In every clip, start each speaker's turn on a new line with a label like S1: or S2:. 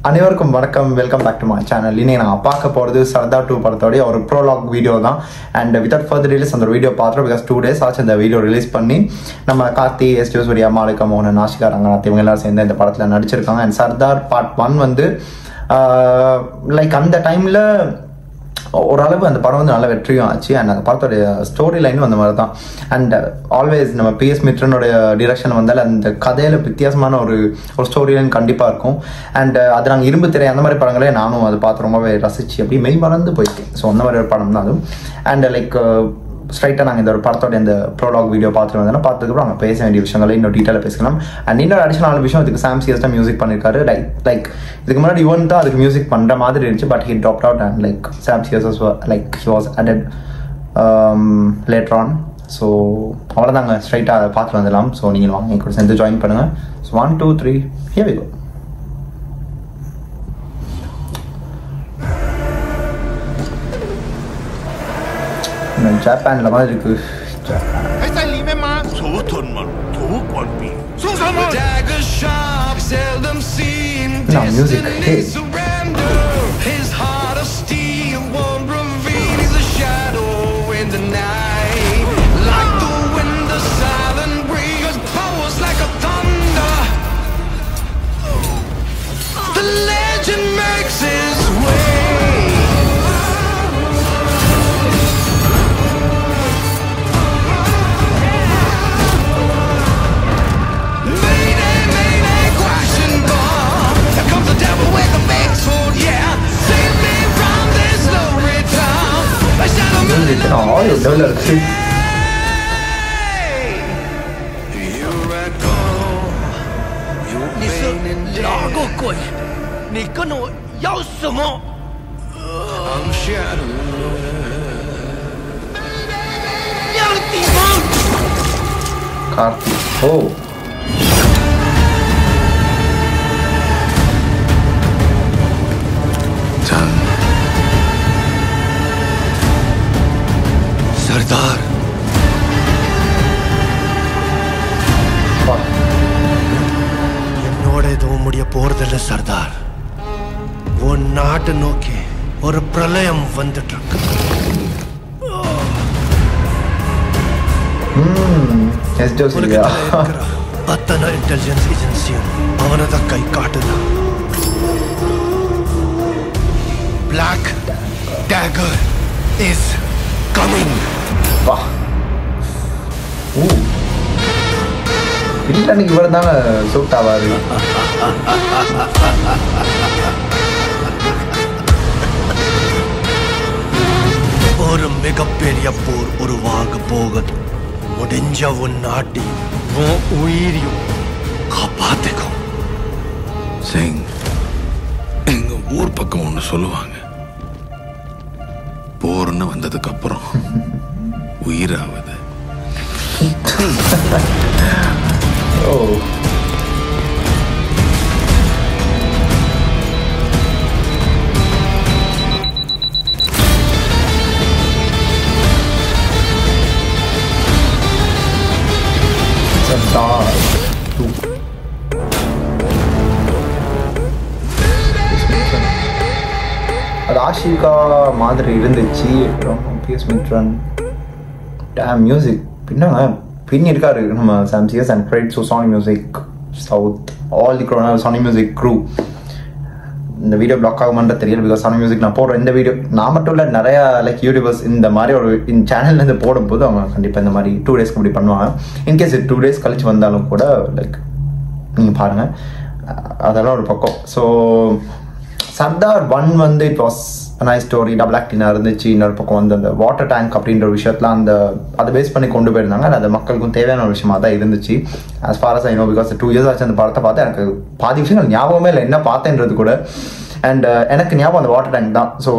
S1: அனைவருக்கும் வணக்கம். Welcome back to my channel. இன்னைக்கு நான் பார்க்க போகிறது சர்தார் 2 படத்தோடைய ஒரு ப்ரோலாக் வீடியோ தான். அண்ட் வித்வுட் ஃபர்தர் ரிலீஸ் அந்த வீடியோ பார்த்துறோம். பிகாஸ் 2 days ஆச்சு அந்த வீடியோ ரிலீஸ் பண்ணி. நம்ம கார்த்தி, எஸ் ஜோசூரியா, மாலிகா மோகன், நாஷிகா ரங்கநாத் இவங்க எல்லாரும் சேர்ந்து இந்த படத்தில் நடிச்சிருக்காங்க. அண்ட் சர்தார் பார்ட் 1 வந்து லைக் அந்த டைமில் ஓரளவு அந்த படம் வந்து நல்ல வெற்றியும் ஆச்சு. அண்ட் அந்த படத்தோடைய ஸ்டோரி லைனும் அந்த மாதிரி தான். அண்ட் ஆல்வேஸ் நம்ம PS மித்ரனுடைய டிரெக்ஷன் வந்தால் அந்த கதையில் வித்தியாசமான ஒரு ஸ்டோரி லைன் கண்டிப்பாக இருக்கும். அண்ட் அது நாங்கள் இரும்பு திரை அந்த மாதிரி படங்களே நானும் அதை பார்த்து ரொம்பவே ரசிச்சு அப்படி மெய் மறந்து போயிட்டேன். ஸோ அந்த மாதிரி ஒரு படம் தான் அதுவும். அண்ட் லைக் ஸ்ட்ரைட்டாக நாங்கள் இந்த ஒரு படத்தோட இந்த ப்ரோலாக் வீடியோ பார்த்துட்டு வந்தோம்னா பார்த்துக்கப்புறம் நாங்கள் பேச வேண்டிய விஷயங்களை இன்னும் டீட்டெயிலாக பேசலாம். அண்ட் இன்னொரு அடிஷனல் விஷயம், இதுக்கு சாம் சிஎஸ் தான் மியூசிக் பண்ணியிருக்காரு. லைக் இதுக்கு முன்னாடி யுவன் தான் அதுக்கு மியூசிக் பண்ணுற மாதிரி இருந்துச்சு. But he dropped out and like Sam CS like he was added later on. So அவ்வளோ நாங்கள் ஸ்ட்ரைட்டாக அதை பார்த்துட்டு வந்துடலாம். ஸோ நீங்கள் வாங்க என் கூட சேர்ந்து ஜாயின் பண்ணுங்கள். So 1 2 3 here we go. ஜப்பான்ல மாதிரி இருக்கு.
S2: सरदार என்னோட எதுவும் முடிய போறதில்ல சர்தார். உன் நாட்டை நோக்கி ஒரு பிரளயம் வந்துட்டு இருக்கு. அத்தனை இன்டெலிஜென்ஸ் ஏஜென்சியும் அவனதான் கை காட்டுதான். Black dagger is coming.
S1: இன்னைக்கு இவர் தானே சூட் ஆவாரு.
S2: ஒரு மிகப்பெரிய போர் உருவாக போகுது. முடிஞ்ச உன் நாட்டையும் உன் உயிரையும் காப்பாத்திக்கும்.
S3: சிங், எங்க ஊர் பக்கம் ஒண்ணு சொல்லுவாங்க, போர்னு வந்ததுக்கு அப்புறம் உயிராவது.
S1: அது ஆஷிகா மாதிரி இருந்துச்சு. PS மித்ரன் மியூசிக் பின்னாங்க பின்னி இருக்காரு நம்ம Sam CS and credit to Sony Music South all the Sony Music crew. இந்த வீடியோ பிளாக் ஆகுமான்ற தெரியல. பிகாஸ் சோனி மியூசிக் நான் போடுற இந்த வீடியோ நான் மட்டும் இல்லை, நிறையா லைக் யூடியூபர்ஸ் இந்த மாதிரி ஒரு சேனல்லேருந்து போடும்போது அவங்க கண்டிப்பாக இந்த மாதிரி 2 days இப்படி பண்ணுவாங்க. இன்கேஸ் 2 days கழிச்சு வந்தாலும் கூட லைக் நீங்கள் பாருங்கள், அதெல்லாம் ஒரு பக்கம். ஸோ சர்தார் 1 வந்து it was nice story, double ஆக்டிங்காக இருந்துச்சு. இன்னொரு பக்கம் வந்து அந்த வாட்டர் டேங்க் அப்படின்ற ஒரு விஷயத்தில் அதை பேஸ் பண்ணி கொண்டு போயிருந்தாங்க. அது மக்களுக்கும் தேவையான ஒரு விஷயமா தான் இருந்துச்சு. As for us I know, because 2 years ஆச்சு அந்த படத்தை பார்த்து. எனக்கு பாதி விஷயங்கள் ஞாபகமே இல்லை என்ன பார்த்தேன்றது கூட. அண்ட் எனக்கு ஞாபகம் அந்த வாட்டர் டேங்க் தான். ஸோ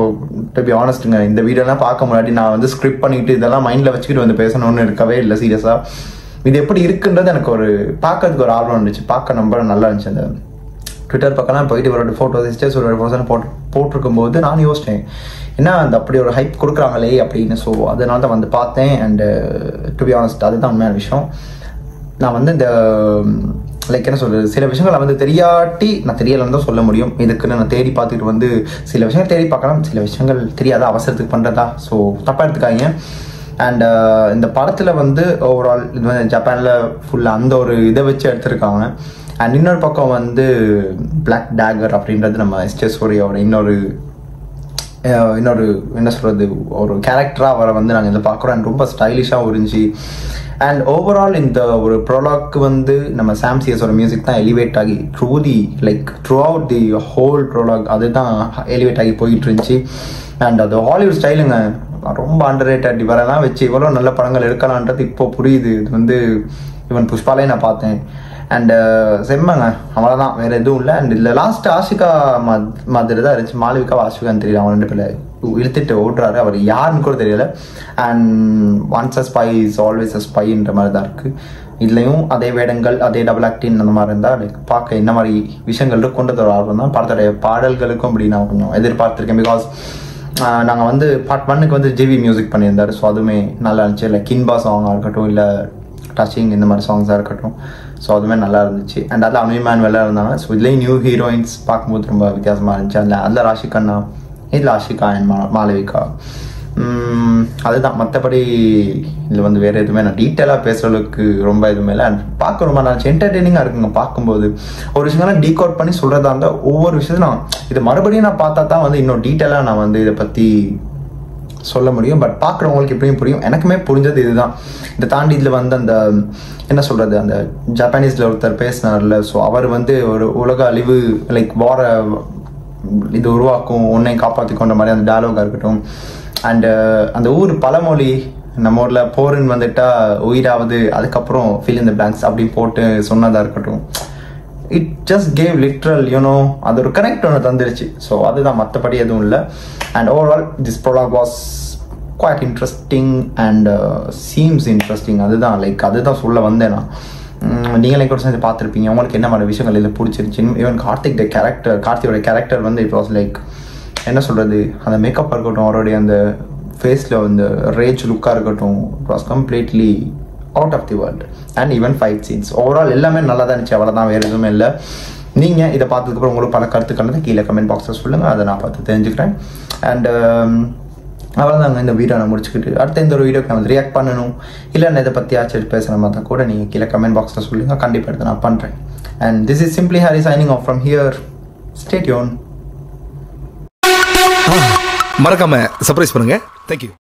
S1: டு பி ஆனஸ்ட்டுங்க, இந்த வீடியோலாம் பார்க்க முன்னாடி நான் வந்து ஸ்கிரிப்ட் பண்ணிட்டு இதெல்லாம் மைண்டில் வச்சுக்கிட்டு வந்து பேசணும்னு இருக்கவே இல்லை சீரியஸாக. இது எப்படி இருக்குன்றது எனக்கு ஒரு பார்க்கறதுக்கு ஒரு ஆர்வம் இருந்துச்சு. பார்க்க ரொம்ப நல்லா இருந்துச்சு. அந்த ட்விட்டர் பக்கம்லாம் போயிட்டு இவரோட ஃபோட்டோஸ் ஹிஸ்டர்ஸ் ஒரு போட்டிருக்கும்போது நான் யோசித்தேன், ஏன்னா அந்த அப்படி ஒரு ஹைப் கொடுக்குறாங்களே அப்படின்னு. ஸோ அதனால தான் வந்து பார்த்தேன். அண்டு டு பி ஆனஸ்ட் அதுதான் உண்மையான விஷயம். நான் வந்து இந்த லைக் என்ன சொல்கிறது, சில விஷயங்களை வந்து தெரியாட்டி நான் தெரியலைன்னு தான் சொல்ல முடியும். இதுக்குன்னு நான் தேடி பார்த்துட்டு வந்து சில விஷயங்கள் தேடி பார்க்கலாம், சில விஷயங்கள் தெரியாத அவசரத்துக்கு பண்ணுறதா. ஸோ தப்பாக எடுத்துக்காங்க. அண்ட் இந்த படத்தில் வந்து ஓவரால் இது வந்து ஜப்பானில் ஃபுல்லாக அந்த ஒரு இதை வச்சு எடுத்திருக்காங்க. அண்ட் இன்னொரு பக்கம் வந்து பிளாக் டேகர் அப்படின்றது நம்ம எஸ்டே சூரியாவோட இன்னொரு என்ன சொல்கிறது, ஒரு கேரக்டராக அவரை வந்து நாங்கள் இதை பார்க்குறோம். அண்ட் ரொம்ப ஸ்டைலிஷாக இருந்துச்சு. அண்ட் ஓவரால் இந்த ஒரு ப்ராடக்ட் வந்து நம்ம சாம் சிஎஸோட மியூசிக் தான் எலிவேட் ஆகி through out the whole product அதுதான் எலிவேட் ஆகி போயிட்டு இருந்துச்சு. அண்ட் அது ஹாலிவுட் ஸ்டைலுங்க, ரொம்ப அண்டர்ரேட்டட். இவரெல்லாம் வச்சு இவ்வளோ நல்ல படங்கள் எடுக்கலான்றது இப்போ புரியுது. இது வந்து இவன் புஷ்பாலே நான் பார்த்தேன். அண்டு செம்மங்க, அவ்வளோதான், வேறு எதுவும் இல்லை. அண்ட் இதில் லாஸ்ட் ஆஷிகா மாதிரி தான் இருந்துச்சு. மாளவிகா ஆஷிகான்னு தெரியல, அவன் 2 பேர் இழுத்துட்டு ஓடுறாரு, அவர் யாருன்னு கூட தெரியல. And once a spy is always a ஸ்பைன்ற மாதிரி தான் இருக்குது. இதுலேயும் அதே வேடங்கள், அதே டபுள் ஆக்டிங் அந்த மாதிரி இருந்தால் லைக் பார்க்க என்ன மாதிரி விஷயங்கள் கொண்டு வர ஆர்வம் தான். படத்தோடைய பாடல்களுக்கும் அப்படி நான் கொஞ்சம் எதிர்பார்த்துருக்கேன். பிகாஸ் நாங்கள் வந்து பார்ட் 1க்கு வந்து ஜிவி மியூசிக் பண்ணியிருந்தார். ஸோ அதுவுமே நல்லா இருந்துச்சு. இல்லை கின்பா சாங்காக இருக்கட்டும், இல்லை டச்சிங் இந்த மாதிரி சாங்ஸாக இருக்கட்டும். ஸோ அதுவுமே நல்லா இருந்துச்சு. அண்ட் அதில் அனுமன் வெளில இருந்தாங்க. ஸோ இதுலேயும் நியூ ஹீரோயின்ஸ் பார்க்கும்போது ரொம்ப வித்தியாசமாக இருந்துச்சு. அதில் ராஷிகண்ணா, இதில் ஆஷிகா அண்ட் மாளவிகா. அதுதான். மற்றபடி இதில் வந்து வேறு எதுவுமே நான் டீட்டெயிலாக பேசுகிறதுக்கு ரொம்ப எதுவுமே இல்லை. அண்ட் பார்க்க ரொம்ப நல்லா இருந்துச்சு, என்டர்டெய்னிங்காக இருக்குங்க. பார்க்கும்போது ஒரு விஷயங்கள்லாம் டீகோட் பண்ணி சொல்கிறதா இருந்தால் ஒவ்வொரு விஷயத்தையும் நான் இது மறுபடியும் நான் பார்த்தா தான் வந்து இன்னும் டீட்டெயிலாக நான் வந்து இதை பற்றி சொல்ல முடியும். பட் பார்க்குறவங்களுக்கு எப்படியும் புரியும். எனக்குமே புரிஞ்சது இதுதான். இதை தாண்டி இதில் வந்து அந்த என்ன சொல்கிறது, அந்த ஜப்பானீஸில் ஒருத்தர் பேசினார்ல, ஸோ அவர் வந்து ஒரு உலக அழிவு லைக் வார இது உருவாக்கும், உன்னை காப்பாற்றிக்கொண்ட மாதிரி அந்த டயலாகாக இருக்கட்டும். அண்டு அந்த ஊர் பழமொழி, நம்ம ஊரில் போருன்னு வந்துட்டா உயிராவது, அதுக்கப்புறம் ஃபில் இன் த பிளாங்க்ஸ் அப்படின்னு போட்டு சொன்னதாக இருக்கட்டும். இட் ஜஸ்ட் கேவ் லிட்ரல் அது ஒரு கனெக்ட் ஒன்று தந்துருச்சு. ஸோ அதுதான், மற்றபடி எதுவும் இல்லை. And overall this product was quiet interesting and seems interesting. அதுதான் சொல்ல வந்தேன் நான். நீங்களே கூட சேர்ந்து பார்த்துருப்பீங்க, உங்களுக்கு என்ன மாதிரி விஷயங்கள் இதில் பிடிச்சிருச்சு. ஈவன் கார்த்தியோட கேரக்டர் வந்து இட் வாஸ் லைக் என்ன சொல்கிறது, அந்த மேக்கப்பாக இருக்கட்டும், அவருடைய அந்த ஃபேஸில் அந்த ரேஜ் லுக்காக இருக்கட்டும், it was completely out of the world. And even fight scenes overall எல்லாமே நல்லா தான் இருந்துச்சு. அவ்வளோதான், வேறு எதுவுமே இல்லை. நீங்கள் இதை பார்த்ததுக்கப்புறம் உங்களுக்கு பல கருத்துக்கள் கீழே கமெண்ட் பாக்ஸில் சொல்லுங்கள், அதை நான் பார்த்து தெரிஞ்சுக்கிறேன். அண்ட் அவ்வளோதாங்க, இந்த வீடியோ நான் முடிச்சுக்கிட்டு அடுத்த இந்த ஒரு வீடியோக்கு நான் வந்து ரியாக்ட் பண்ணணும், இல்லை நான் இதை பற்றி ஆச்சு பேசுகிற மாதிரி தான் கூட நீங்கள் கீழே கமெண்ட் பாக்ஸில் சொல்லுங்கள். கண்டிப்பாக எடுத்து நான் பண்ணுறேன். And this is simply Harry signing off from here. Stay tune.
S4: மறக்காம சர்ப்ரைஸ் பண்ணுங்க. தேங்க்யூ.